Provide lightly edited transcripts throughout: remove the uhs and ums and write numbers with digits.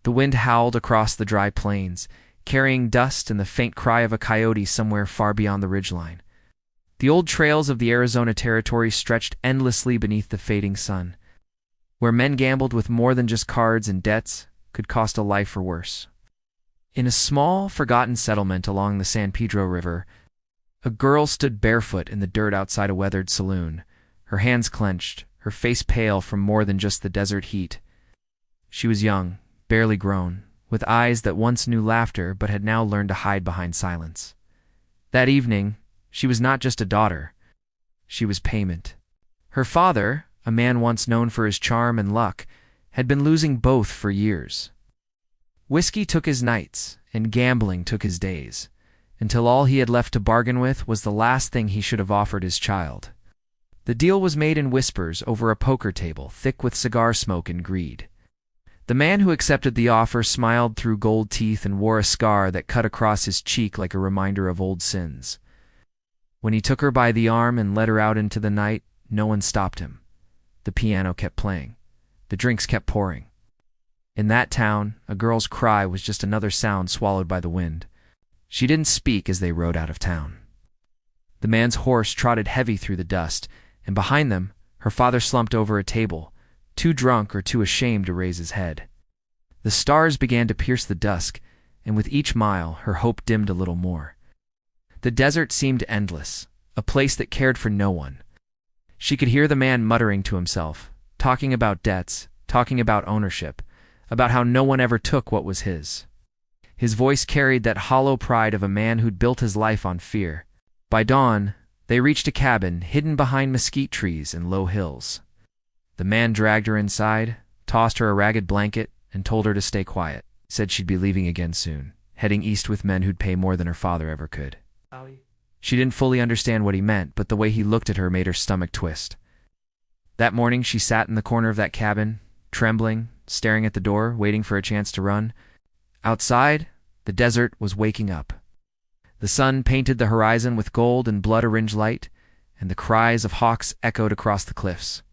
The wind howled across the dry plains, carrying dust and the faint cry of a coyote somewhere far beyond the ridgeline. The old trails of the Arizona Territory stretched endlessly beneath the fading sun, where men gambled with more than just cards and debts could cost a life or worse. In a small, forgotten settlement along the San Pedro River, a girl stood barefoot in the dirt outside a weathered saloon, her hands clenched, her face pale from more than just the desert heat. She was young, barely grown, with eyes that once knew laughter but had now learned to hide behind silence. That evening, she was not just a daughter. She was payment. Her father, a man once known for his charm and luck, had been losing both for years. Whiskey took his nights, and gambling took his days, until all he had left to bargain with was the last thing he should have offered his child. The deal was made in whispers over a poker table, thick with cigar smoke and greed. The man who accepted the offer smiled through gold teeth and wore a scar that cut across his cheek like a reminder of old sins. When he took her by the arm and led her out into the night, no one stopped him. The piano kept playing. The drinks kept pouring. In that town, a girl's cry was just another sound swallowed by the wind. She didn't speak as they rode out of town. The man's horse trotted heavy through the dust, and behind them, her father slumped over a table, too drunk or too ashamed to raise his head. The stars began to pierce the dusk, and with each mile, her hope dimmed a little more. The desert seemed endless, a place that cared for no one. She could hear the man muttering to himself, talking about debts, talking about ownership, about how no one ever took what was his. His voice carried that hollow pride of a man who'd built his life on fear. By dawn, they reached a cabin hidden behind mesquite trees and low hills. The man dragged her inside, tossed her a ragged blanket, and told her to stay quiet. Said she'd be leaving again soon, heading east with men who'd pay more than her father ever could. She didn't fully understand what he meant, but the way he looked at her made her stomach twist. That morning she sat in the corner of that cabin, trembling, staring at the door, waiting for a chance to run. Outside, the desert was waking up. The sun painted the horizon with gold and blood-orange light, and the cries of hawks echoed across the cliffs.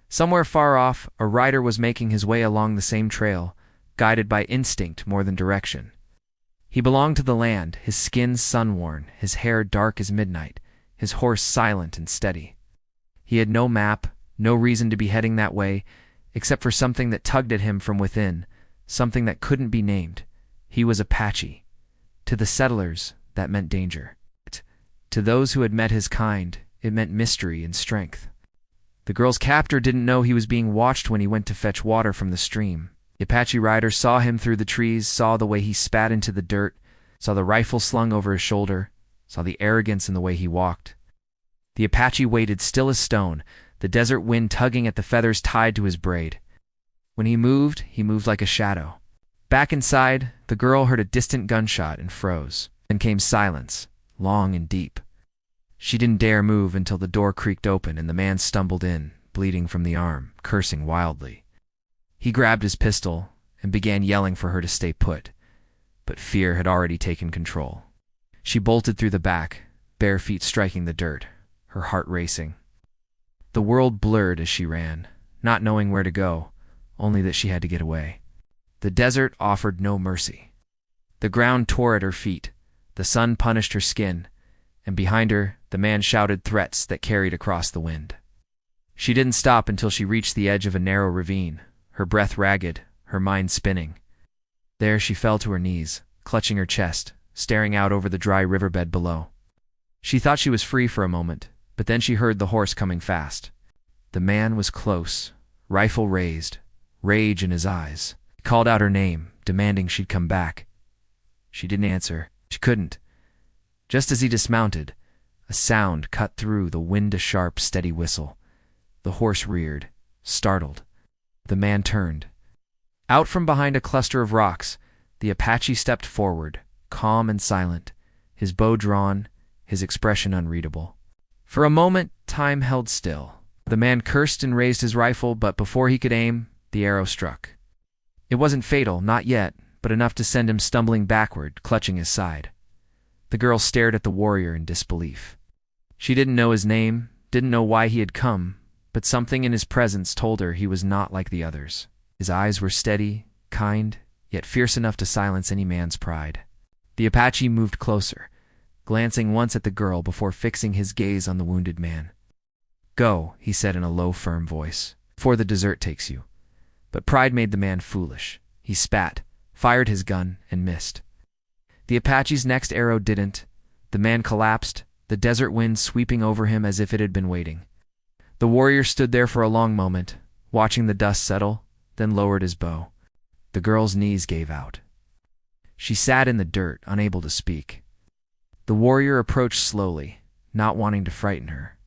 Somewhere far off, a rider was making his way along the same trail, guided by instinct more than direction. He belonged to the land, his skin sun-worn, his hair dark as midnight, his horse silent and steady. He had no map, no reason to be heading that way, except for something that tugged at him from within, something that couldn't be named. He was Apache. To the settlers, that meant danger. To those who had met his kind, it meant mystery and strength. The girl's captor didn't know he was being watched when he went to fetch water from the stream. The Apache rider saw him through the trees, saw the way he spat into the dirt, saw the rifle slung over his shoulder, saw the arrogance in the way he walked. The Apache waited still as stone, the desert wind tugging at the feathers tied to his braid. When he moved like a shadow. Back inside, the girl heard a distant gunshot and froze. Then came silence, long and deep. She didn't dare move until the door creaked open and the man stumbled in, bleeding from the arm, cursing wildly. He grabbed his pistol and began yelling for her to stay put, but fear had already taken control. She bolted through the back, bare feet striking the dirt, her heart racing. The world blurred as she ran, not knowing where to go, only that she had to get away. The desert offered no mercy. The ground tore at her feet, the sun punished her skin, and behind her, the man shouted threats that carried across the wind. She didn't stop until she reached the edge of a narrow ravine, her breath ragged, her mind spinning. There she fell to her knees, clutching her chest, staring out over the dry riverbed below. She thought she was free for a moment, but then she heard the horse coming fast. The man was close, rifle raised, rage in his eyes. He called out her name, demanding she'd come back. She didn't answer. She couldn't. Just as he dismounted, a sound cut through the wind, a sharp, steady whistle. The horse reared, startled. The man turned. Out from behind a cluster of rocks, the Apache stepped forward, calm and silent, his bow drawn, his expression unreadable. For a moment, time held still. The man cursed and raised his rifle, but before he could aim, the arrow struck. It wasn't fatal, not yet, but enough to send him stumbling backward, clutching his side. The girl stared at the warrior in disbelief. She didn't know his name, didn't know why he had come, but something in his presence told her he was not like the others. His eyes were steady, kind, yet fierce enough to silence any man's pride. The Apache moved closer, glancing once at the girl before fixing his gaze on the wounded man. "Go," he said in a low, firm voice, "before the desert takes you." But pride made the man foolish. He spat, fired his gun, and missed. The Apache's next arrow didn't. The man collapsed, the desert wind sweeping over him as if it had been waiting. The warrior stood there for a long moment, watching the dust settle, then lowered his bow. The girl's knees gave out. She sat in the dirt, unable to speak. The warrior approached slowly, not wanting to frighten her.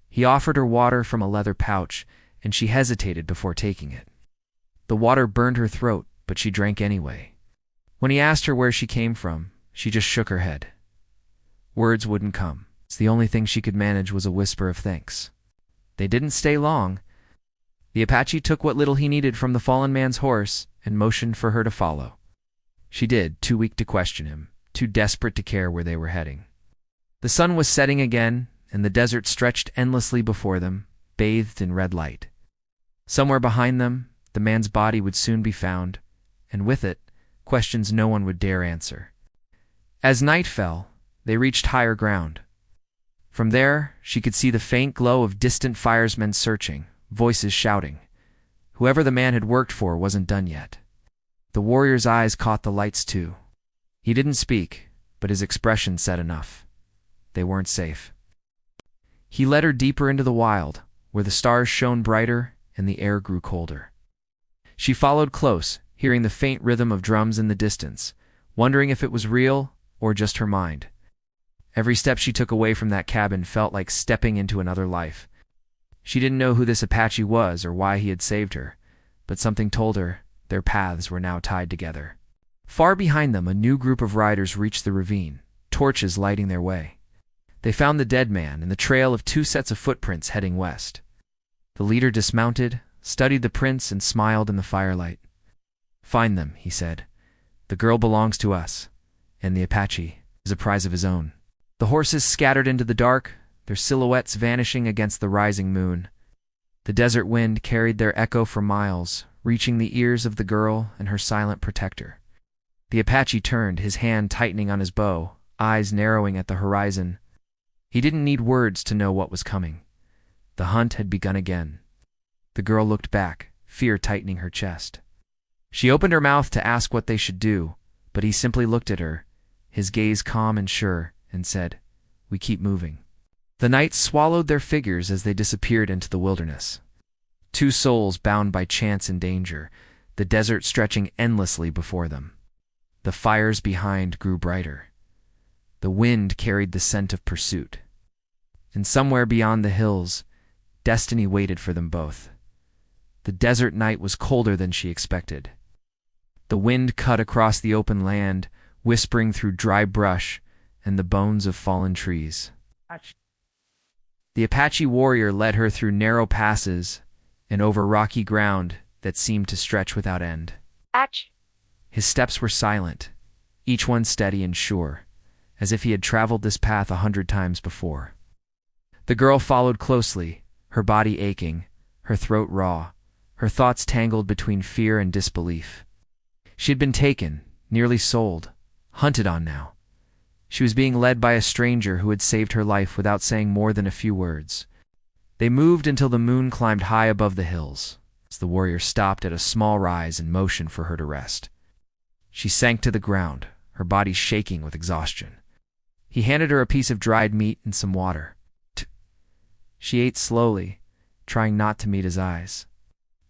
He offered her water from a leather pouch, and she hesitated before taking it. The water burned her throat, but she drank anyway. When he asked her where she came from, she just shook her head. Words wouldn't come. The only thing she could manage was a whisper of thanks. They didn't stay long. The Apache took what little he needed from the fallen man's horse and motioned for her to follow. She did, too weak to question him, too desperate to care where they were heading. The sun was setting again, and the desert stretched endlessly before them, bathed in red light. Somewhere behind them, the man's body would soon be found, and with it, questions no one would dare answer. As night fell, they reached higher ground. From there, she could see the faint glow of distant firesmen searching, voices shouting. Whoever the man had worked for wasn't done yet. The warrior's eyes caught the lights too. He didn't speak, but his expression said enough. They weren't safe. He led her deeper into the wild, where the stars shone brighter and the air grew colder. She followed close, hearing the faint rhythm of drums in the distance, wondering if it was real or just her mind. Every step she took away from that cabin felt like stepping into another life. She didn't know who this Apache was or why he had saved her, but something told her their paths were now tied together. Far behind them, a new group of riders reached the ravine, torches lighting their way. They found the dead man and the trail of 2 sets of footprints heading west. The leader dismounted, studied the prints, and smiled in the firelight. "Find them," he said. "The girl belongs to us, and the Apache is a prize of his own." The horses scattered into the dark, their silhouettes vanishing against the rising moon. The desert wind carried their echo for miles, reaching the ears of the girl and her silent protector. The Apache turned, his hand tightening on his bow, eyes narrowing at the horizon. He didn't need words to know what was coming. The hunt had begun again. The girl looked back, fear tightening her chest. She opened her mouth to ask what they should do, but he simply looked at her, his gaze calm and sure, and said, "We keep moving." The night swallowed their figures as they disappeared into the wilderness. 2 souls bound by chance and danger, the desert stretching endlessly before them. The fires behind grew brighter. The wind carried the scent of pursuit. And somewhere beyond the hills, destiny waited for them both. The desert night was colder than she expected. The wind cut across the open land, whispering through dry brush and the bones of fallen trees. The Apache warrior led her through narrow passes and over rocky ground that seemed to stretch without end. His steps were silent, each one steady and sure, as if he had traveled this path 100 times before. The girl followed closely, her body aching, her throat raw, her thoughts tangled between fear and disbelief. She had been taken, nearly sold, hunted on now. She was being led by a stranger who had saved her life without saying more than a few words. They moved until the moon climbed high above the hills, as the warrior stopped at a small rise and motioned for her to rest. She sank to the ground, her body shaking with exhaustion. He handed her a piece of dried meat and some water. She ate slowly, trying not to meet his eyes.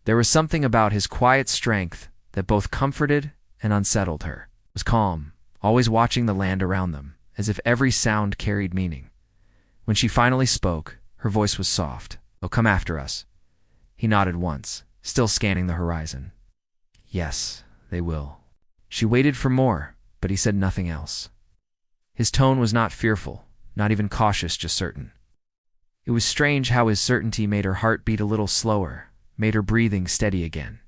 There was something about his quiet strength that both comforted and unsettled her. He was calm, always watching the land around them, as if every sound carried meaning. When she finally spoke, her voice was soft. "They'll come after us." He nodded once, still scanning the horizon. "Yes, they will." She waited for more, but he said nothing else. His tone was not fearful, not even cautious, just certain. It was strange how his certainty made her heart beat a little slower, made her breathing steady again.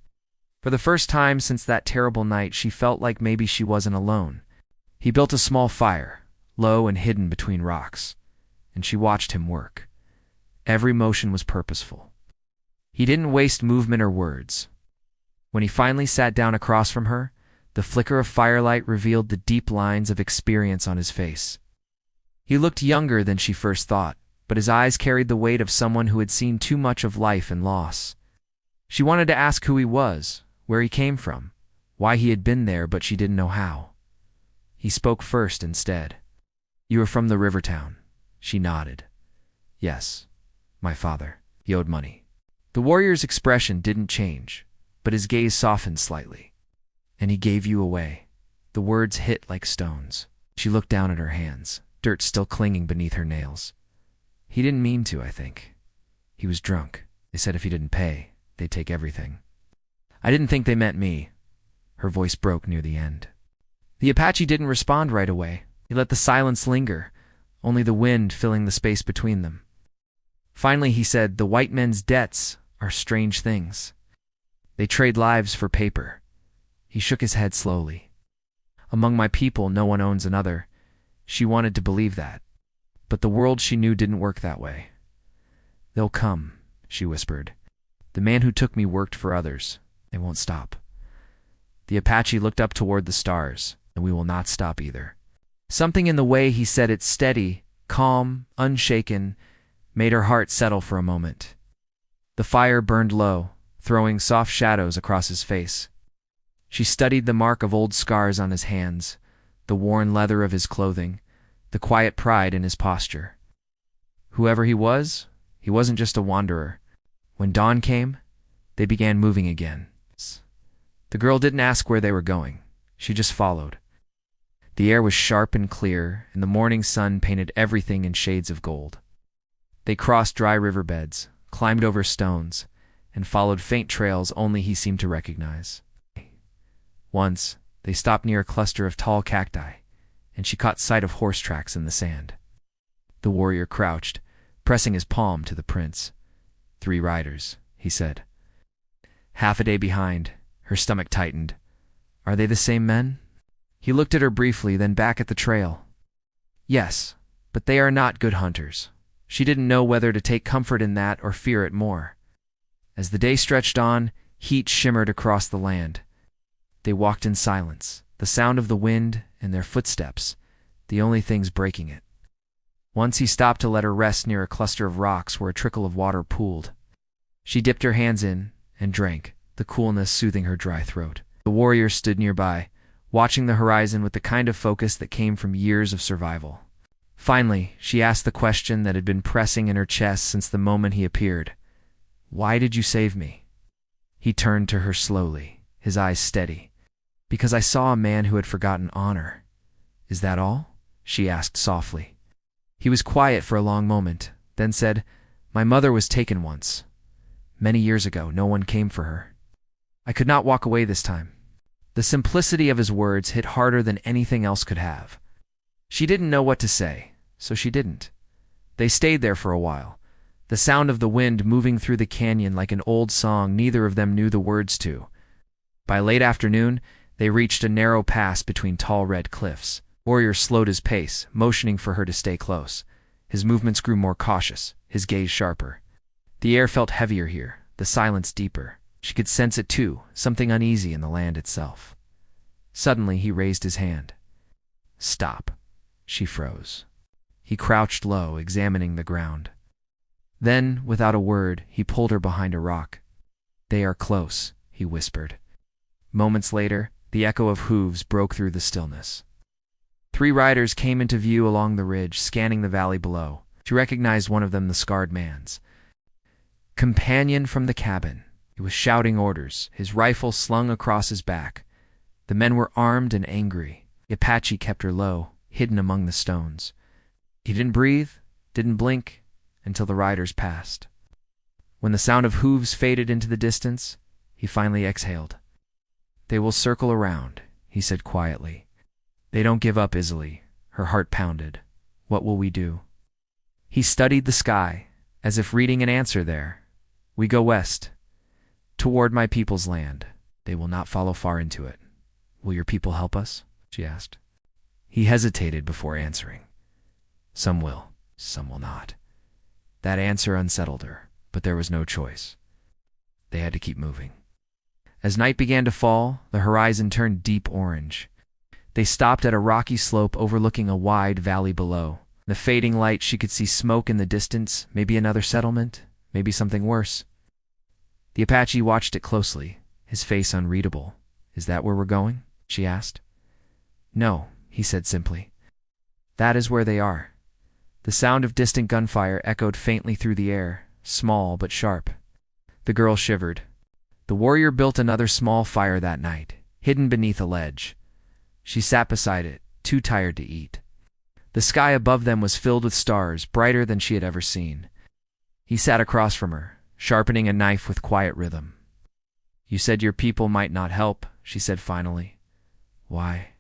For the first time since that terrible night, she felt like maybe she wasn't alone. He built a small fire, low and hidden between rocks, and she watched him work. Every motion was purposeful. He didn't waste movement or words. When he finally sat down across from her, The flicker of firelight revealed the deep lines of experience on his face. He looked younger than she first thought, but his eyes carried the weight of someone who had seen too much of life and loss. She wanted to ask who he was, where he came from, why he had been there, but she didn't know how. He spoke first instead. "You are from the river town." She nodded. "Yes, my father. He owed money." The warrior's expression didn't change, but his gaze softened slightly. "And he gave you away." The words hit like stones. She looked down at her hands, dirt still clinging beneath her nails. "He didn't mean to, I think. He was drunk. They said if he didn't pay, they'd take everything. I didn't think they meant me." Her voice broke near the end. The Apache didn't respond right away. He let the silence linger, only the wind filling the space between them. Finally he said, "The white men's debts are strange things. They trade lives for paper." He shook his head slowly. "Among my people, no one owns another." She wanted to believe that, but the world she knew didn't work that way. "They'll come," she whispered. "The man who took me worked for others. They won't stop." The Apache looked up toward the stars, and we will not stop either. Something in the way he said it, steady, calm, unshaken, made her heart settle for a moment. The fire burned low, throwing soft shadows across his face. She studied the mark of old scars on his hands, the worn leather of his clothing, the quiet pride in his posture. Whoever he wasn't just a wanderer. When dawn came, they began moving again. The girl didn't ask where they were going. She just followed. The air was sharp and clear, and the morning sun painted everything in shades of gold. They crossed dry riverbeds, climbed over stones, and followed faint trails only he seemed to recognize. Once, they stopped near a cluster of tall cacti, and she caught sight of horse tracks in the sand. The warrior crouched, pressing his palm to the prints. "3 riders," he said. Half a day behind, her stomach tightened. "Are they the same men?" He looked at her briefly, then back at the trail. "Yes, but they are not good hunters." She didn't know whether to take comfort in that or fear it more. As the day stretched on, heat shimmered across the land. They walked in silence, the sound of the wind and their footsteps, the only things breaking it. Once he stopped to let her rest near a cluster of rocks where a trickle of water pooled. She dipped her hands in and drank, the coolness soothing her dry throat. The warrior stood nearby, watching the horizon with the kind of focus that came from years of survival. Finally, she asked the question that had been pressing in her chest since the moment he appeared. "Why did you save me?" He turned to her slowly, his eyes steady. "Because I saw a man who had forgotten honor." "Is that all?" she asked softly. He was quiet for a long moment, then said, "My mother was taken once. Many years ago, no one came for her. I could not walk away this time." The simplicity of his words hit harder than anything else could have. She didn't know what to say, so she didn't. They stayed there for a while, the sound of the wind moving through the canyon like an old song neither of them knew the words to. By late afternoon, they reached a narrow pass between tall red cliffs. Warrior slowed his pace, motioning for her to stay close. His movements grew more cautious, his gaze sharper. The air felt heavier here, the silence deeper. She could sense it too, something uneasy in the land itself. Suddenly he raised his hand. "Stop." She froze. He crouched low, examining the ground. Then, without a word, he pulled her behind a rock. "They are close," he whispered. Moments later, the echo of hooves broke through the stillness. 3 riders came into view along the ridge, scanning the valley below. She recognized one of them, the scarred man's companion from the cabin. He was shouting orders, his rifle slung across his back. The men were armed and angry. The Apache kept her low, hidden among the stones. He didn't breathe, didn't blink, until the riders passed. When the sound of hooves faded into the distance, he finally exhaled. "They will circle around," he said quietly. "They don't give up easily." Her heart pounded. "What will we do?" He studied the sky, as if reading an answer there. "We go west, toward my people's land. They will not follow far into it." "Will your people help us?" she asked. He hesitated before answering. "Some will, some will not." That answer unsettled her, but there was no choice. They had to keep moving. As night began to fall, the horizon turned deep orange. They stopped at a rocky slope overlooking a wide valley below. In the fading light, she could see smoke in the distance, maybe another settlement, maybe something worse. The Apache watched it closely, his face unreadable. "Is that where we're going?" she asked. "No," he said simply. "That is where they are." The sound of distant gunfire echoed faintly through the air, small but sharp. The girl shivered. The warrior built another small fire that night, hidden beneath a ledge. She sat beside it, too tired to eat. The sky above them was filled with stars, brighter than she had ever seen. He sat across from her, sharpening a knife with quiet rhythm. "You said your people might not help," she said finally. "Why?"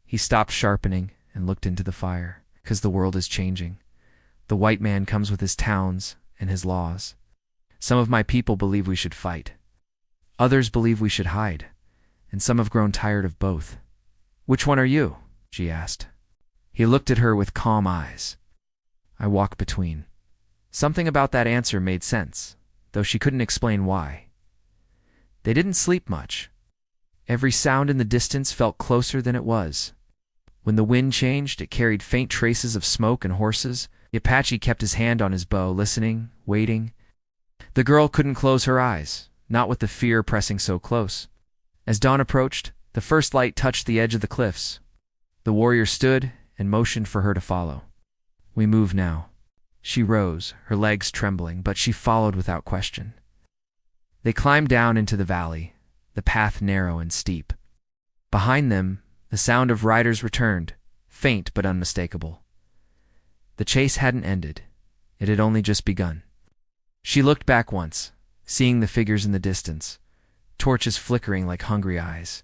He stopped sharpening and looked into the fire. "'Cause the world is changing. The white man comes with his towns and his laws. Some of my people believe we should fight. Others believe we should hide. And some have grown tired of both." "Which one are you?" she asked. He looked at her with calm eyes. "I walk between." Something about that answer made sense, though she couldn't explain why. They didn't sleep much. Every sound in the distance felt closer than it was. When the wind changed, it carried faint traces of smoke and horses. The Apache kept his hand on his bow, listening, waiting. The girl couldn't close her eyes, not with the fear pressing so close. As dawn approached, the first light touched the edge of the cliffs. The warrior stood and motioned for her to follow. "We move now." She rose, her legs trembling, but she followed without question. They climbed down into the valley, the path narrow and steep. Behind them, the sound of riders returned, faint but unmistakable. The chase hadn't ended. It had only just begun. She looked back once, seeing the figures in the distance, torches flickering like hungry eyes.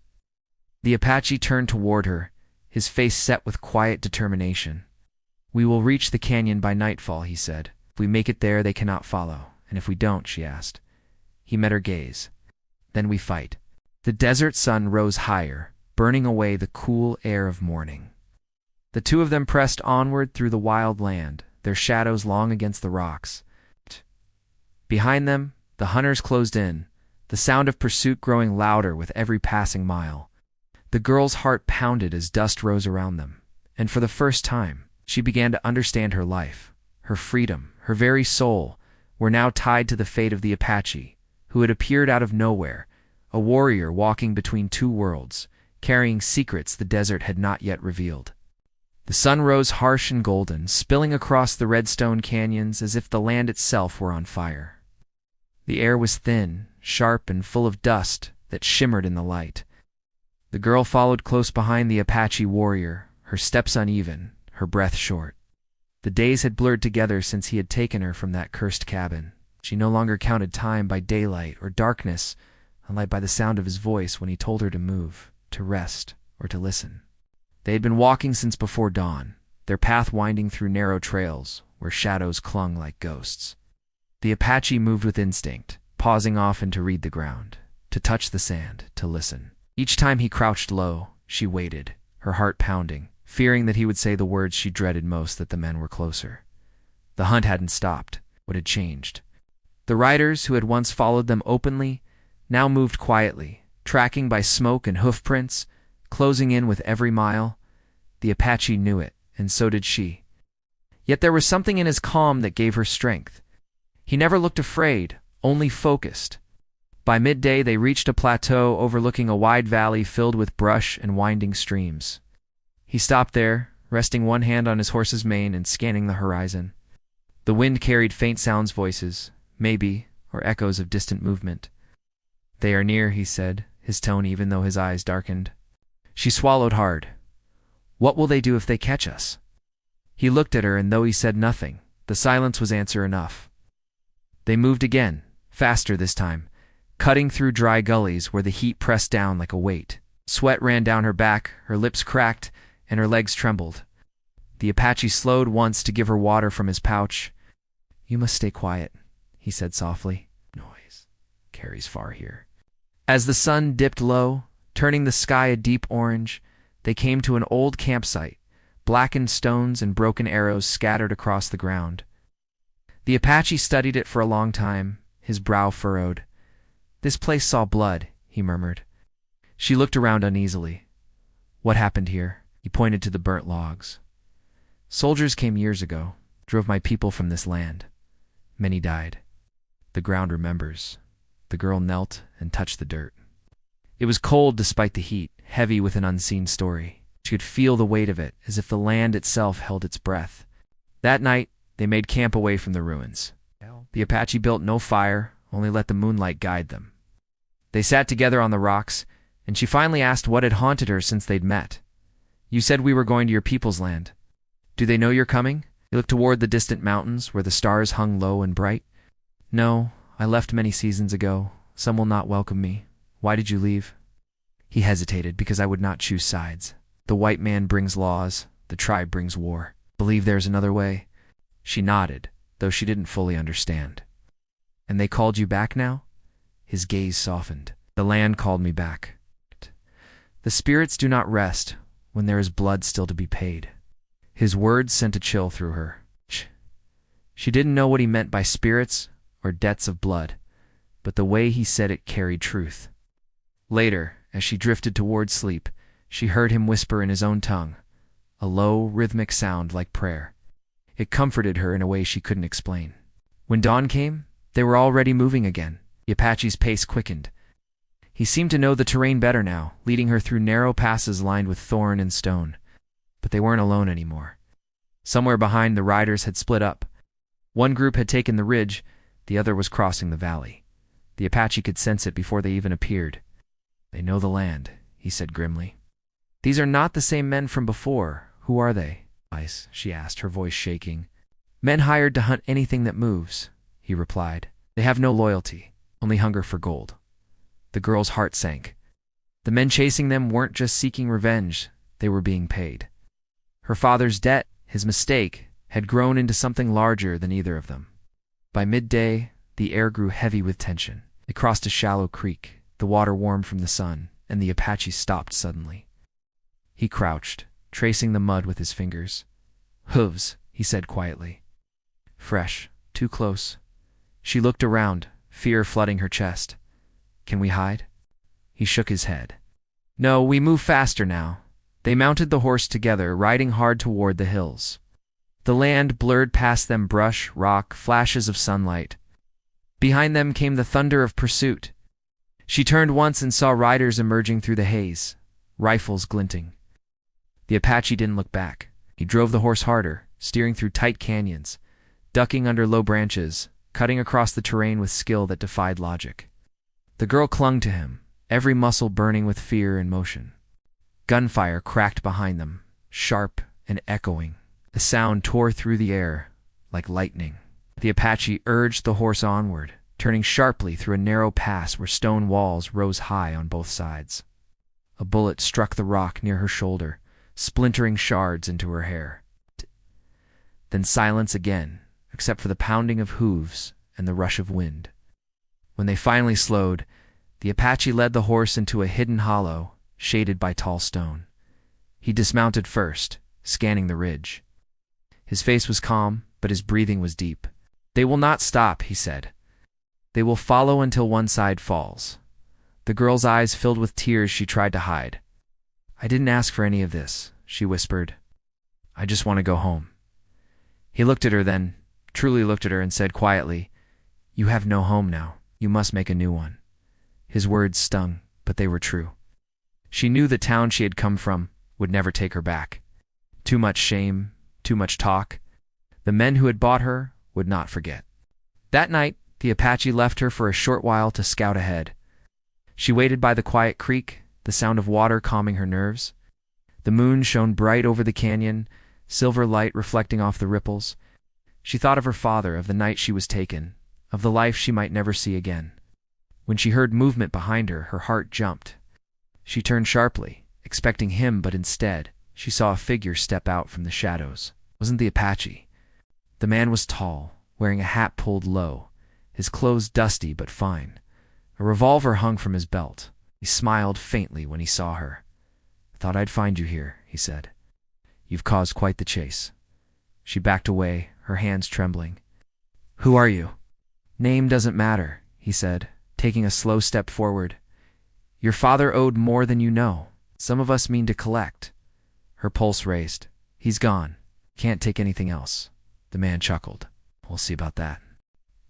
The Apache turned toward her, his face set with quiet determination. "We will reach the canyon by nightfall," he said. "If we make it there, they cannot follow. And if we don't," she asked. He met her gaze. "Then we fight." The desert sun rose higher, burning away the cool air of morning. The two of them pressed onward through the wild land, their shadows long against the rocks. Behind them, the hunters closed in, the sound of pursuit growing louder with every passing mile. The girl's heart pounded as dust rose around them, and for the first time, she began to understand her life. Her freedom, her very soul, were now tied to the fate of the Apache, who had appeared out of nowhere, a warrior walking between two worlds, carrying secrets the desert had not yet revealed. The sun rose harsh and golden, spilling across the redstone canyons as if the land itself were on fire. The air was thin, sharp, and full of dust that shimmered in the light. The girl followed close behind the Apache warrior, her steps uneven, her breath short. The days had blurred together since he had taken her from that cursed cabin. She no longer counted time by daylight or darkness, unlike by the sound of his voice when he told her to move, to rest, or to listen. They had been walking since before dawn, their path winding through narrow trails where shadows clung like ghosts. The Apache moved with instinct, pausing often to read the ground, to touch the sand, to listen. Each time he crouched low, she waited, her heart pounding, fearing that he would say the words she dreaded most, that the men were closer. The hunt hadn't stopped. What had changed? The riders who had once followed them openly now moved quietly, tracking by smoke and hoof prints, closing in with every mile. The Apache knew it, and so did she. Yet there was something in his calm that gave her strength. He never looked afraid, only focused. By midday they reached a plateau overlooking a wide valley filled with brush and winding streams. He stopped there, resting one hand on his horse's mane and scanning the horizon. The wind carried faint sounds, voices, maybe, or echoes of distant movement. "They are near," he said, his tone even though his eyes darkened. She swallowed hard. "What will they do if they catch us?" He looked at her, and though he said nothing, the silence was answer enough. They moved again, faster this time, cutting through dry gullies where the heat pressed down like a weight. Sweat ran down her back, her lips cracked, and her legs trembled. The Apache slowed once to give her water from his pouch. "You must stay quiet," he said softly. "Noise carries far here." As the sun dipped low, turning the sky a deep orange, they came to an old campsite, blackened stones and broken arrows scattered across the ground. The Apache studied it for a long time, his brow furrowed. "This place saw blood," he murmured. She looked around uneasily. What happened here? He pointed to the burnt logs. Soldiers came years ago, drove my people from this land. Many died. The ground remembers. The girl knelt and touched the dirt. It was cold despite the heat, heavy with an unseen story. She could feel the weight of it, as if the land itself held its breath. That night, they made camp away from the ruins. The Apache built no fire, only let the moonlight guide them. They sat together on the rocks, and she finally asked what had haunted her since they'd met. You said we were going to your people's land. Do they know you're coming? He looked toward the distant mountains, where the stars hung low and bright. No, I left many seasons ago. Some will not welcome me. Why did you leave? He hesitated, because I would not choose sides. The white man brings laws, the tribe brings war. Believe there's another way? She nodded, though she didn't fully understand. And they called you back now? His gaze softened. The land called me back. The spirits do not rest when there is blood still to be paid. His words sent a chill through her. She didn't know what he meant by spirits or debts of blood, but the way he said it carried truth. Later, as she drifted toward sleep, she heard him whisper in his own tongue, a low, rhythmic sound like prayer. It comforted her in a way she couldn't explain. When dawn came, they were already moving again. The Apache's pace quickened. He seemed to know the terrain better now, leading her through narrow passes lined with thorn and stone. But they weren't alone anymore. Somewhere behind, the riders had split up. One group had taken the ridge, the other was crossing the valley. The Apache could sense it before they even appeared. They know the land, he said grimly. These are not the same men from before. Who are they? She asked, her voice shaking. Men hired to hunt anything that moves, he replied. They have no loyalty, only hunger for gold. The girl's heart sank. The men chasing them weren't just seeking revenge, they were being paid. Her father's debt, his mistake, had grown into something larger than either of them. By midday, the air grew heavy with tension. They crossed a shallow creek, the water warm from the sun, and the Apache stopped suddenly. He crouched, tracing the mud with his fingers. Hooves, he said quietly. Fresh, too close. She looked around, fear flooding her chest. Can we hide? He shook his head. No, we move faster now. They mounted the horse together, riding hard toward the hills. The land blurred past them, brush, rock, flashes of sunlight. Behind them came the thunder of pursuit. She turned once and saw riders emerging through the haze, rifles glinting. The Apache didn't look back. He drove the horse harder, steering through tight canyons, ducking under low branches, cutting across the terrain with skill that defied logic. The girl clung to him, every muscle burning with fear and motion. Gunfire cracked behind them, sharp and echoing. The sound tore through the air like lightning. The Apache urged the horse onward, turning sharply through a narrow pass where stone walls rose high on both sides. A bullet struck the rock near her shoulder, splintering shards into her hair. Then silence again, except for the pounding of hooves and the rush of wind. When they finally slowed, the Apache led the horse into a hidden hollow, shaded by tall stone. He dismounted first, scanning the ridge. His face was calm, but his breathing was deep. They will not stop, he said. They will follow until one side falls. The girl's eyes filled with tears she tried to hide. I didn't ask for any of this, she whispered. I just want to go home. He looked at her then, truly looked at her, and said quietly, You have no home now. You must make a new one. His words stung, but they were true. She knew the town she had come from would never take her back. Too much shame, too much talk. The men who had bought her would not forget. That night, the Apache left her for a short while to scout ahead. She waited by the quiet creek, the sound of water calming her nerves. The moon shone bright over the canyon, silver light reflecting off the ripples. She thought of her father, of the night she was taken, of the life she might never see again. When she heard movement behind her, her heart jumped. She turned sharply, expecting him, but instead, she saw a figure step out from the shadows. It wasn't the Apache. The man was tall, wearing a hat pulled low, his clothes dusty but fine. A revolver hung from his belt. He smiled faintly when he saw her. Thought I'd find you here, he said. You've caused quite the chase. She backed away, her hands trembling. Who are you? Name doesn't matter, he said, taking a slow step forward. Your father owed more than you know. Some of us mean to collect." Her pulse raced. "He's gone. Can't take anything else." The man chuckled. "We'll see about that."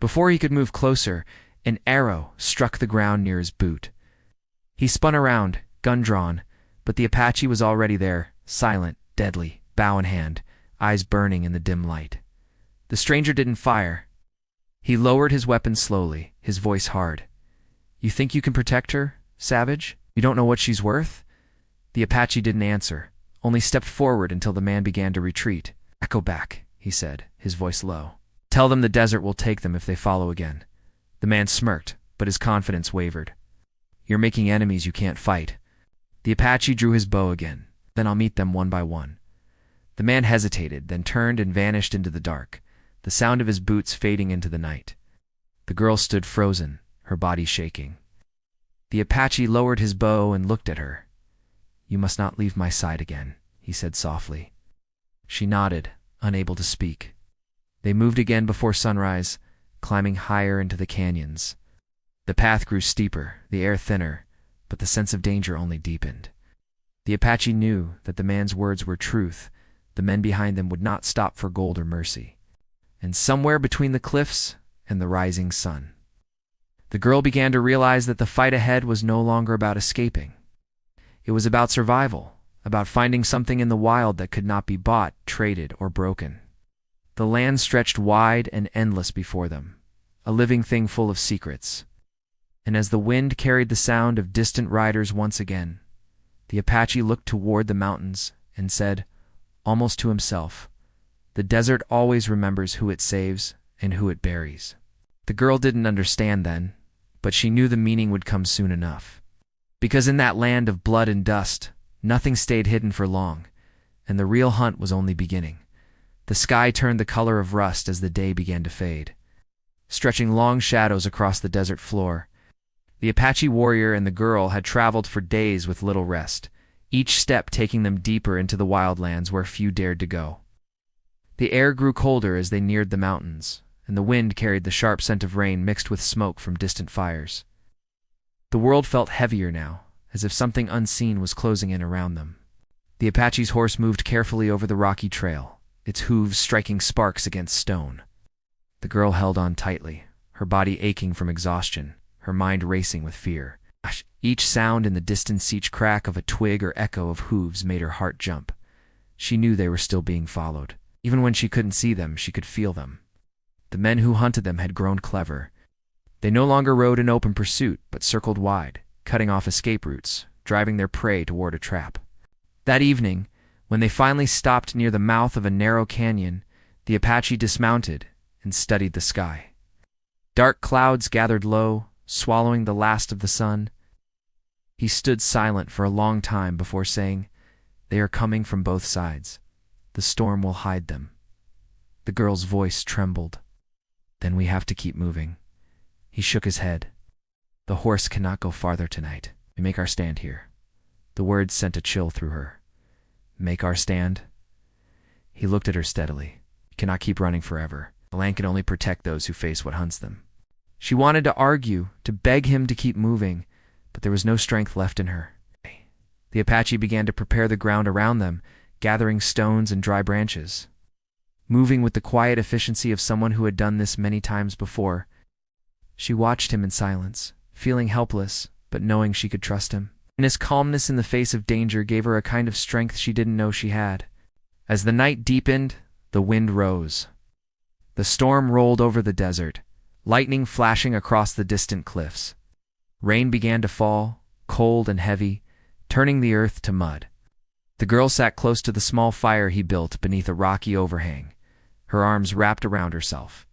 Before he could move closer, an arrow struck the ground near his boot. He spun around, gun drawn, but the Apache was already there, silent, deadly, bow in hand, eyes burning in the dim light. The stranger didn't fire. He lowered his weapon slowly, his voice hard. "You think you can protect her, savage? You don't know what she's worth?" The Apache didn't answer, only stepped forward until the man began to retreat. "Echo back," he said, his voice low. "Tell them the desert will take them if they follow again." The man smirked, but his confidence wavered. "You're making enemies you can't fight." The Apache drew his bow again. "Then I'll meet them one by one." The man hesitated, then turned and vanished into the dark, the sound of his boots fading into the night. The girl stood frozen, her body shaking. The Apache lowered his bow and looked at her. "You must not leave my side again," he said softly. She nodded, unable to speak. They moved again before sunrise, climbing higher into the canyons. The path grew steeper, the air thinner, but the sense of danger only deepened. The Apache knew that the man's words were truth. The men behind them would not stop for gold or mercy. And somewhere between the cliffs and the rising sun, the girl began to realize that the fight ahead was no longer about escaping. It was about survival, about finding something in the wild that could not be bought, traded, or broken. The land stretched wide and endless before them, a living thing full of secrets. And as the wind carried the sound of distant riders once again, the Apache looked toward the mountains and said, almost to himself, "The desert always remembers who it saves and who it buries." The girl didn't understand then, but she knew the meaning would come soon enough. Because in that land of blood and dust, nothing stayed hidden for long, and the real hunt was only beginning. The sky turned the color of rust as the day began to fade, stretching long shadows across the desert floor. The Apache warrior and the girl had traveled for days with little rest, each step taking them deeper into the wildlands where few dared to go. The air grew colder as they neared the mountains, and the wind carried the sharp scent of rain mixed with smoke from distant fires. The world felt heavier now, as if something unseen was closing in around them. The Apache's horse moved carefully over the rocky trail, its hooves striking sparks against stone. The girl held on tightly, her body aching from exhaustion, her mind racing with fear. Each sound in the distance, each crack of a twig or echo of hooves made her heart jump. She knew they were still being followed. Even when she couldn't see them, she could feel them. The men who hunted them had grown clever. They no longer rode in open pursuit, but circled wide, cutting off escape routes, driving their prey toward a trap. That evening, when they finally stopped near the mouth of a narrow canyon, the Apache dismounted and studied the sky. Dark clouds gathered low, swallowing the last of the sun. He stood silent for a long time before saying, "They are coming from both sides. The storm will hide them." The girl's voice trembled. "Then we have to keep moving." He shook his head. "The horse cannot go farther tonight. We make our stand here." The words sent a chill through her. "Make our stand?" He looked at her steadily. "You cannot keep running forever. The land can only protect those who face what hunts them." She wanted to argue, to beg him to keep moving, but there was no strength left in her. The Apache began to prepare the ground around them, gathering stones and dry branches. Moving with the quiet efficiency of someone who had done this many times before, she watched him in silence, feeling helpless, but knowing she could trust him. And his calmness in the face of danger gave her a kind of strength she didn't know she had. As the night deepened, the wind rose. The storm rolled over the desert, lightning flashing across the distant cliffs. Rain began to fall, cold and heavy, turning the earth to mud. The girl sat close to the small fire he built beneath a rocky overhang, her arms wrapped around herself.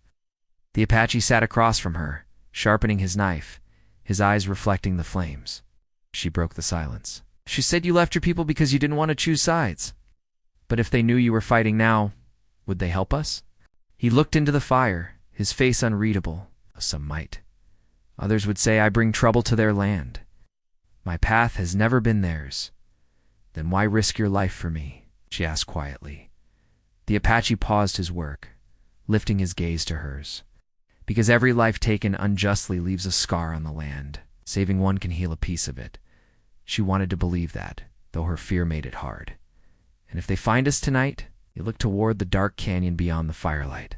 The Apache sat across from her, sharpening his knife, his eyes reflecting the flames. She broke the silence. "She said you left your people because you didn't want to choose sides. But if they knew you were fighting now, would they help us?" He looked into the fire, his face unreadable. "Some might. Others would say I bring trouble to their land. My path has never been theirs. Then why risk your life for me?" she asked quietly. The Apache paused his work, lifting his gaze to hers. "Because every life taken unjustly leaves a scar on the land. Saving one can heal a piece of it. She wanted to believe that, though her fear made it hard. And if they find us tonight, they look toward the dark canyon beyond the firelight.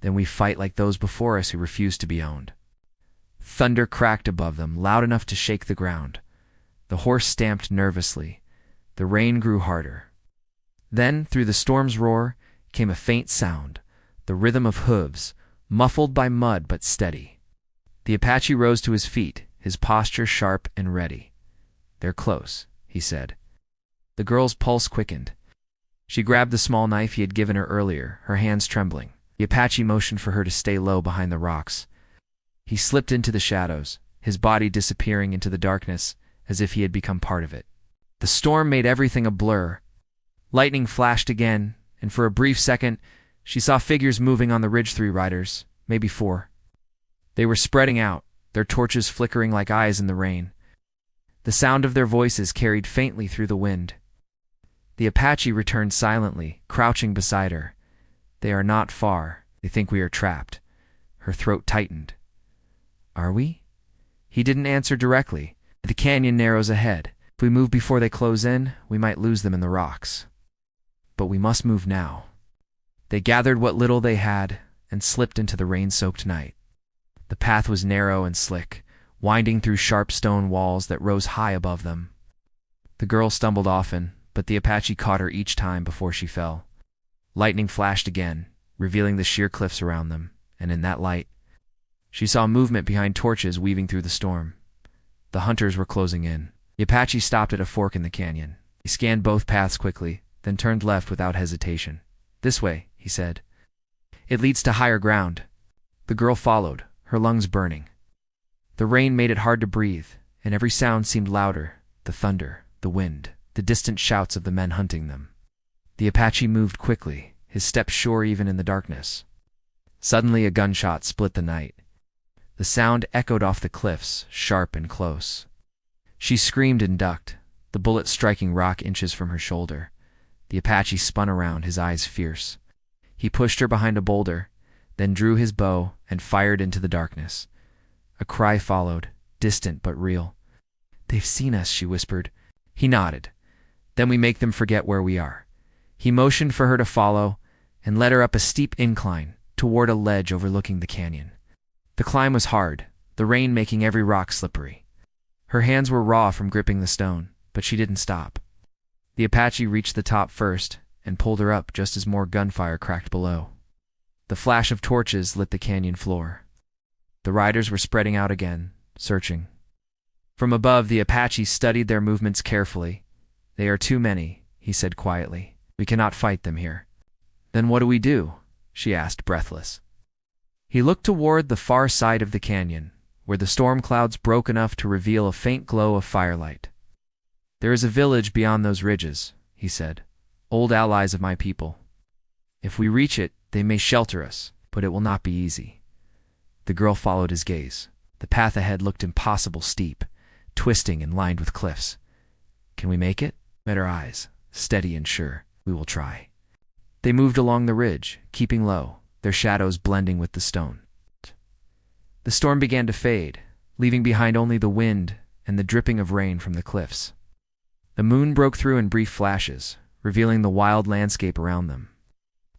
Then we fight like those before us who refuse to be owned. Thunder cracked above them, loud enough to shake the ground. The horse stamped nervously. The rain grew harder. Then, through the storm's roar, came a faint sound, the rhythm of hooves, muffled by mud but steady. The Apache rose to his feet, his posture sharp and ready. "They're close," he said. The girl's pulse quickened. She grabbed the small knife he had given her earlier, her hands trembling. The Apache motioned for her to stay low behind the rocks. He slipped into the shadows, his body disappearing into the darkness as if he had become part of it. The storm made everything a blur. Lightning flashed again, and for a brief second, she saw figures moving on the ridge. 3 riders, maybe 4. They were spreading out, their torches flickering like eyes in the rain. The sound of their voices carried faintly through the wind. The Apache returned silently, crouching beside her. "They are not far. They think we are trapped." Her throat tightened. "Are we?" He didn't answer directly. "The canyon narrows ahead. If we move before they close in, we might lose them in the rocks. But we must move now." They gathered what little they had and slipped into the rain-soaked night. The path was narrow and slick, winding through sharp stone walls that rose high above them. The girl stumbled often, but the Apache caught her each time before she fell. Lightning flashed again, revealing the sheer cliffs around them, and in that light, she saw movement behind torches weaving through the storm. The hunters were closing in. The Apache stopped at a fork in the canyon. He scanned both paths quickly, then turned left without hesitation. "This way," he said. "It leads to higher ground." The girl followed, her lungs burning. The rain made it hard to breathe, and every sound seemed louder: the thunder, the wind, the distant shouts of the men hunting them. The Apache moved quickly, his steps sure even in the darkness. Suddenly a gunshot split the night. The sound echoed off the cliffs, sharp and close. She screamed and ducked, the bullet striking rock inches from her shoulder. The Apache spun around, his eyes fierce. He pushed her behind a boulder, then drew his bow and fired into the darkness. A cry followed, distant but real. "They've seen us," she whispered. He nodded. "Then we make them forget where we are." He motioned for her to follow and led her up a steep incline toward a ledge overlooking the canyon. The climb was hard, the rain making every rock slippery. Her hands were raw from gripping the stone, but she didn't stop. The Apache reached the top first and pulled her up just as more gunfire cracked below. The flash of torches lit the canyon floor. The riders were spreading out again, searching. From above, the Apache studied their movements carefully. "They are too many," he said quietly. "We cannot fight them here." "Then what do we do?" she asked, breathless. He looked toward the far side of the canyon, where the storm clouds broke enough to reveal a faint glow of firelight. "There is a village beyond those ridges," he said. "Old allies of my people. If we reach it, they may shelter us, but it will not be easy." The girl followed his gaze. The path ahead looked impossible steep, twisting and lined with cliffs. "Can we make it?" Met her eyes, steady and sure. "We will try." They moved along the ridge, keeping low, their shadows blending with the stone. The storm began to fade, leaving behind only the wind and the dripping of rain from the cliffs. The moon broke through in brief flashes, revealing the wild landscape around them.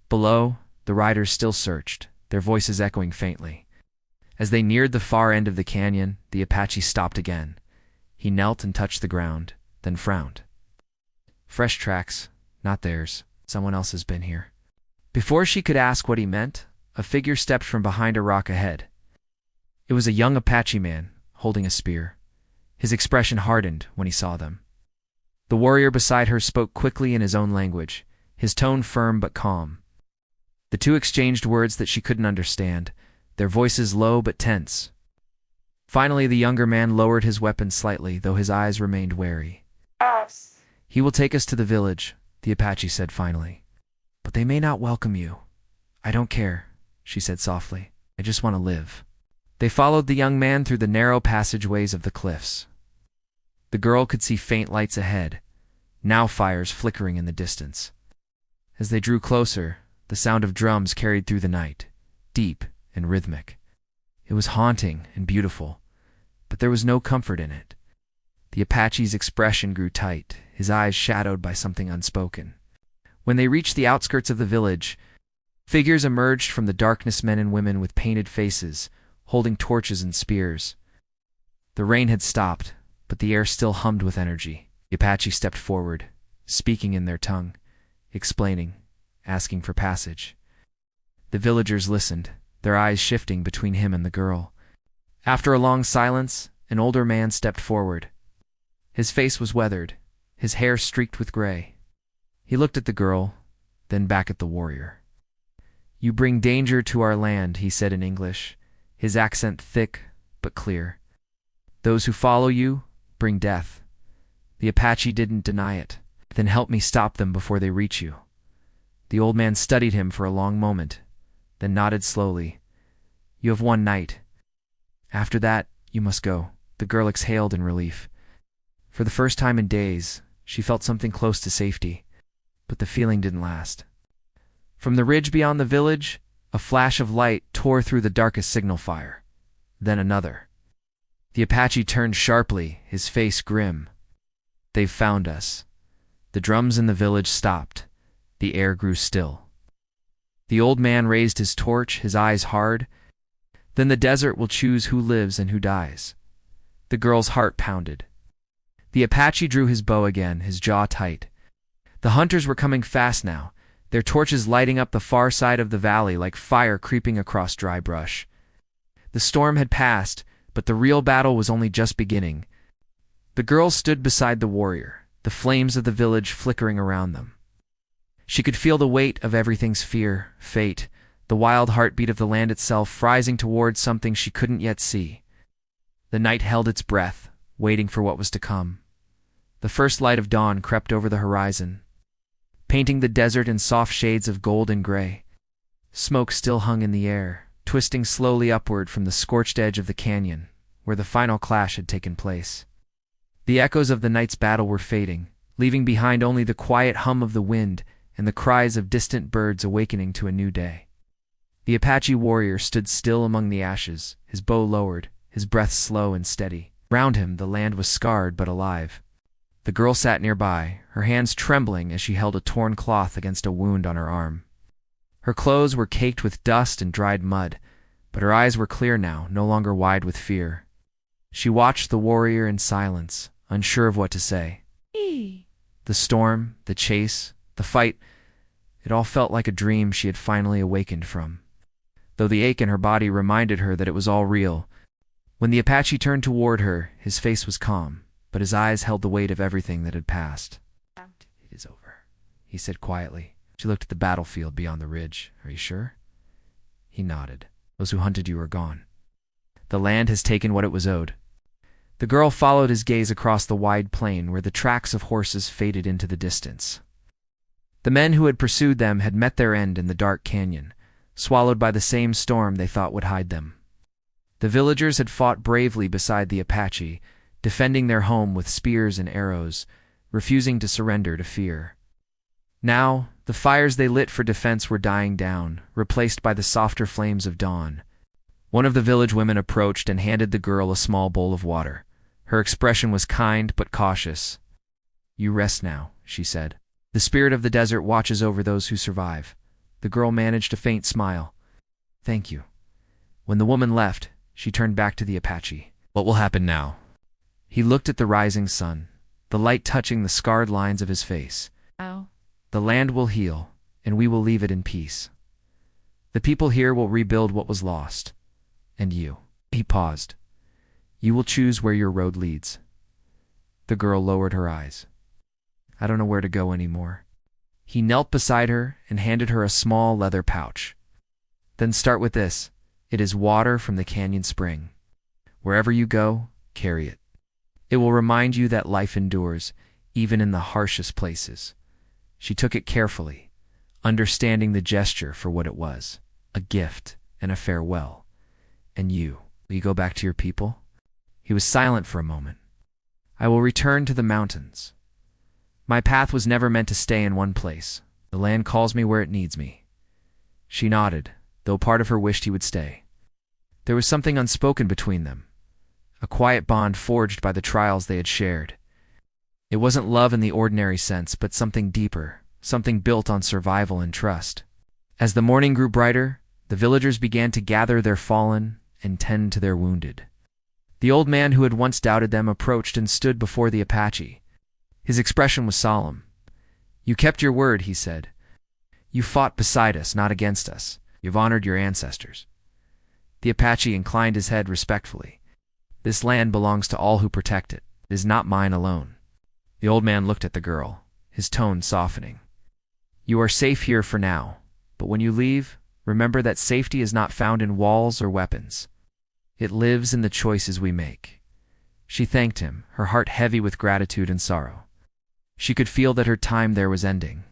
Below, the riders still searched, their voices echoing faintly. As they neared the far end of the canyon, the Apache stopped again. He knelt and touched the ground, then frowned. "Fresh tracks, not theirs. Someone else has been here." Before she could ask what he meant, a figure stepped from behind a rock ahead. It was a young Apache man, holding a spear. His expression hardened when he saw them. The warrior beside her spoke quickly in his own language, his tone firm but calm. The two exchanged words that she couldn't understand, their voices low but tense. Finally, the younger man lowered his weapon slightly, though his eyes remained wary. "He will take us to the village," the Apache said finally. "But they may not welcome you." "I don't care," she said softly. "I just want to live." They followed the young man through the narrow passageways of the cliffs. The girl could see faint lights ahead, now fires flickering in the distance. As they drew closer, the sound of drums carried through the night, deep and rhythmic. It was haunting and beautiful, but there was no comfort in it. The Apache's expression grew tight, his eyes shadowed by something unspoken. When they reached the outskirts of the village, figures emerged from the darkness, men and women with painted faces, holding torches and spears. The rain had stopped, but the air still hummed with energy. The Apache stepped forward, speaking in their tongue, explaining, asking for passage. The villagers listened, their eyes shifting between him and the girl. After a long silence, an older man stepped forward. His face was weathered, his hair streaked with gray. He looked at the girl, then back at the warrior. "You bring danger to our land," he said in English, his accent thick but clear. "Those who follow you bring death." The Apache didn't deny it. "Then help me stop them before they reach you." The old man studied him for a long moment, then nodded slowly. "You have one night. After that, you must go." The girl exhaled in relief. For the first time in days, she felt something close to safety, but the feeling didn't last. From the ridge beyond the village, a flash of light tore through the darkest signal fire. Then another. The Apache turned sharply, his face grim. "They've found us." The drums in the village stopped. The air grew still. The old man raised his torch, his eyes hard. "Then the desert will choose who lives and who dies." The girl's heart pounded. The Apache drew his bow again, his jaw tight. The hunters were coming fast now, their torches lighting up the far side of the valley like fire creeping across dry brush. The storm had passed, but the real battle was only just beginning. The girl stood beside the warrior, the flames of the village flickering around them. She could feel the weight of everything's fear, fate, the wild heartbeat of the land itself rising towards something she couldn't yet see. The night held its breath, waiting for what was to come. The first light of dawn crept over the horizon, painting the desert in soft shades of gold and gray. Smoke still hung in the air, twisting slowly upward from the scorched edge of the canyon, where the final clash had taken place. The echoes of the night's battle were fading, leaving behind only the quiet hum of the wind and the cries of distant birds awakening to a new day. The Apache warrior stood still among the ashes, his bow lowered, his breath slow and steady. Round him, the land was scarred but alive. The girl sat nearby, her hands trembling as she held a torn cloth against a wound on her arm. Her clothes were caked with dust and dried mud, but her eyes were clear now, no longer wide with fear. She watched the warrior in silence, unsure of what to say. The storm, the chase, the fight, it all felt like a dream she had finally awakened from, though the ache in her body reminded her that it was all real. When the Apache turned toward her, his face was calm, but his eyes held the weight of everything that had passed. "It is over," he said quietly. She looked at the battlefield beyond the ridge. "Are you sure?" He nodded. "Those who hunted you are gone. The land has taken what it was owed." The girl followed his gaze across the wide plain where the tracks of horses faded into the distance. The men who had pursued them had met their end in the dark canyon, swallowed by the same storm they thought would hide them. The villagers had fought bravely beside the Apache, defending their home with spears and arrows, refusing to surrender to fear. Now, the fires they lit for defense were dying down, replaced by the softer flames of dawn. One of the village women approached and handed the girl a small bowl of water. Her expression was kind but cautious. "You rest now," she said. "The spirit of the desert watches over those who survive." The girl managed a faint smile. "Thank you." When the woman left, she turned back to the Apache. "What will happen now?" He looked at the rising sun, the light touching the scarred lines of his face. "The land will heal, and we will leave it in peace. The people here will rebuild what was lost. And you." He paused. "You will choose where your road leads." The girl lowered her eyes. "I don't know where to go anymore." He knelt beside her and handed her a small leather pouch. "Then start with this. It is water from the canyon spring. Wherever you go, carry it. It will remind you that life endures, even in the harshest places." She took it carefully, understanding the gesture for what it was, a gift and a farewell. "And you, will you go back to your people?" He was silent for a moment. "I will return to the mountains. My path was never meant to stay in one place. The land calls me where it needs me." She nodded, though part of her wished he would stay. There was something unspoken between them, a quiet bond forged by the trials they had shared. It wasn't love in the ordinary sense, but something deeper, something built on survival and trust. As the morning grew brighter, the villagers began to gather their fallen and tend to their wounded. The old man who had once doubted them approached and stood before the Apache. His expression was solemn. "You kept your word," he said. "You fought beside us, not against us. You've honored your ancestors." The Apache inclined his head respectfully. "This land belongs to all who protect it. It is not mine alone." The old man looked at the girl, his tone softening. "You are safe here for now, but when you leave, remember that safety is not found in walls or weapons. It lives in the choices we make." She thanked him, her heart heavy with gratitude and sorrow. She could feel that her time there was ending.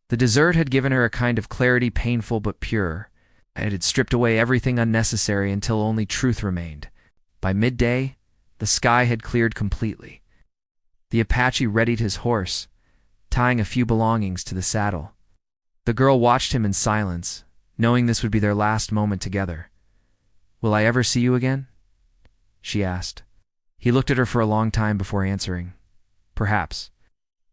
The desert had given her a kind of clarity painful but pure. It had stripped away everything unnecessary until only truth remained. By midday, the sky had cleared completely. The Apache readied his horse, tying a few belongings to the saddle. The girl watched him in silence, knowing this would be their last moment together. "Will I ever see you again?" she asked. He looked at her for a long time before answering. "Perhaps.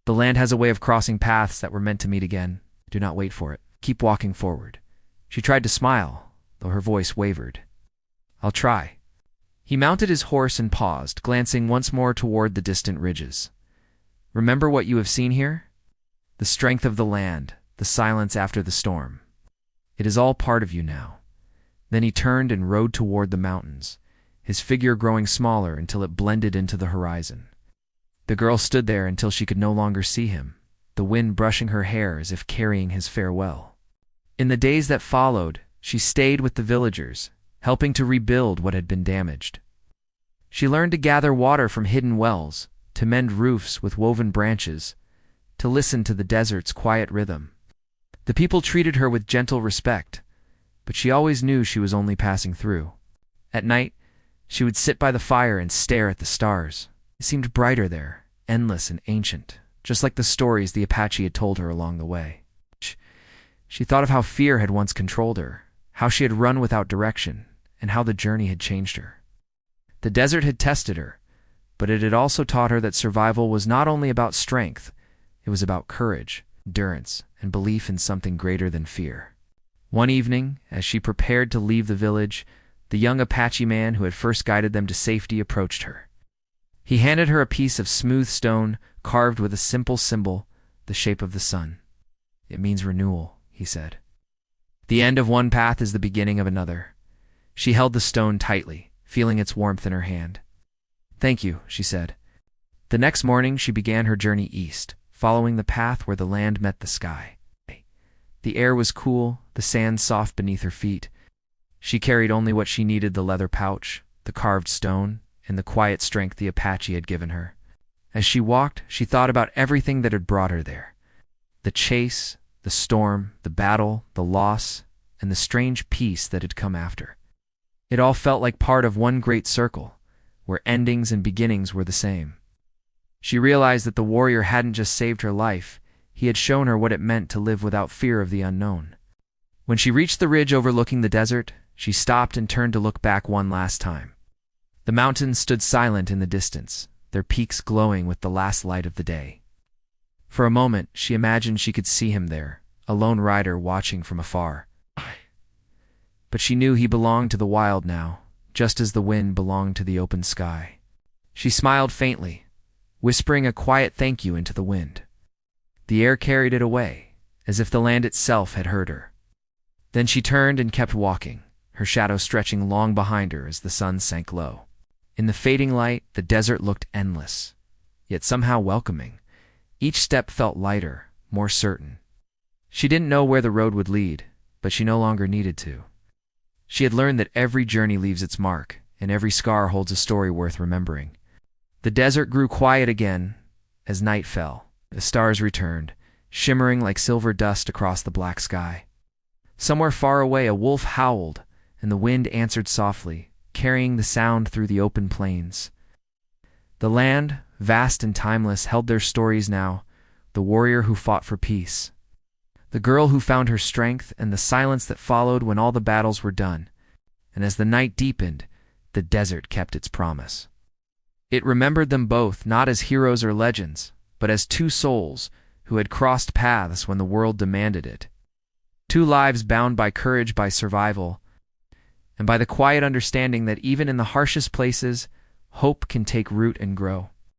The land has a way of crossing paths that were meant to meet again. Do not wait for it. Keep walking forward." She tried to smile, though her voice wavered. "I'll try." He mounted his horse and paused, glancing once more toward the distant ridges. "Remember what you have seen here? The strength of the land, the silence after the storm. It is all part of you now." Then he turned and rode toward the mountains, his figure growing smaller until it blended into the horizon. The girl stood there until she could no longer see him, the wind brushing her hair as if carrying his farewell. In the days that followed, she stayed with the villagers, helping to rebuild what had been damaged. She learned to gather water from hidden wells, to mend roofs with woven branches, to listen to the desert's quiet rhythm. The people treated her with gentle respect, but she always knew she was only passing through. At night, she would sit by the fire and stare at the stars. It seemed brighter there, endless and ancient, just like the stories the Apache had told her along the way. She thought of how fear had once controlled her, how she had run without direction, and how the journey had changed her. The desert had tested her, but it had also taught her that survival was not only about strength, it was about courage, endurance, and belief in something greater than fear. One evening, as she prepared to leave the village, the young Apache man who had first guided them to safety approached her. He handed her a piece of smooth stone carved with a simple symbol, the shape of the sun. "It means renewal," he said. "The end of one path is the beginning of another." She held the stone tightly, feeling its warmth in her hand. "Thank you," she said. The next morning she began her journey east, following the path where the land met the sky. The air was cool, the sand soft beneath her feet. She carried only what she needed: the leather pouch, the carved stone, and the quiet strength the Apache had given her. As she walked, she thought about everything that had brought her there. The chase, the storm, the battle, the loss, and the strange peace that had come after. It all felt like part of one great circle, where endings and beginnings were the same. She realized that the warrior hadn't just saved her life, he had shown her what it meant to live without fear of the unknown. When she reached the ridge overlooking the desert, she stopped and turned to look back one last time. The mountains stood silent in the distance, their peaks glowing with the last light of the day. For a moment, she imagined she could see him there, a lone rider watching from afar. But she knew he belonged to the wild now, just as the wind belonged to the open sky. She smiled faintly, whispering a quiet thank you into the wind. The air carried it away, as if the land itself had heard her. Then she turned and kept walking, her shadow stretching long behind her as the sun sank low. In the fading light, the desert looked endless, yet somehow welcoming. Each step felt lighter, more certain. She didn't know where the road would lead, but she no longer needed to. She had learned that every journey leaves its mark, and every scar holds a story worth remembering. The desert grew quiet again as night fell. The stars returned, shimmering like silver dust across the black sky. Somewhere far away a wolf howled, and the wind answered softly, carrying the sound through the open plains. The land, vast and timeless, held their stories now, the warrior who fought for peace, the girl who found her strength, and the silence that followed when all the battles were done. And as the night deepened, the desert kept its promise. It remembered them both not as heroes or legends, but as two souls who had crossed paths when the world demanded it. Two lives bound by courage, by survival, and by the quiet understanding that even in the harshest places, hope can take root and grow.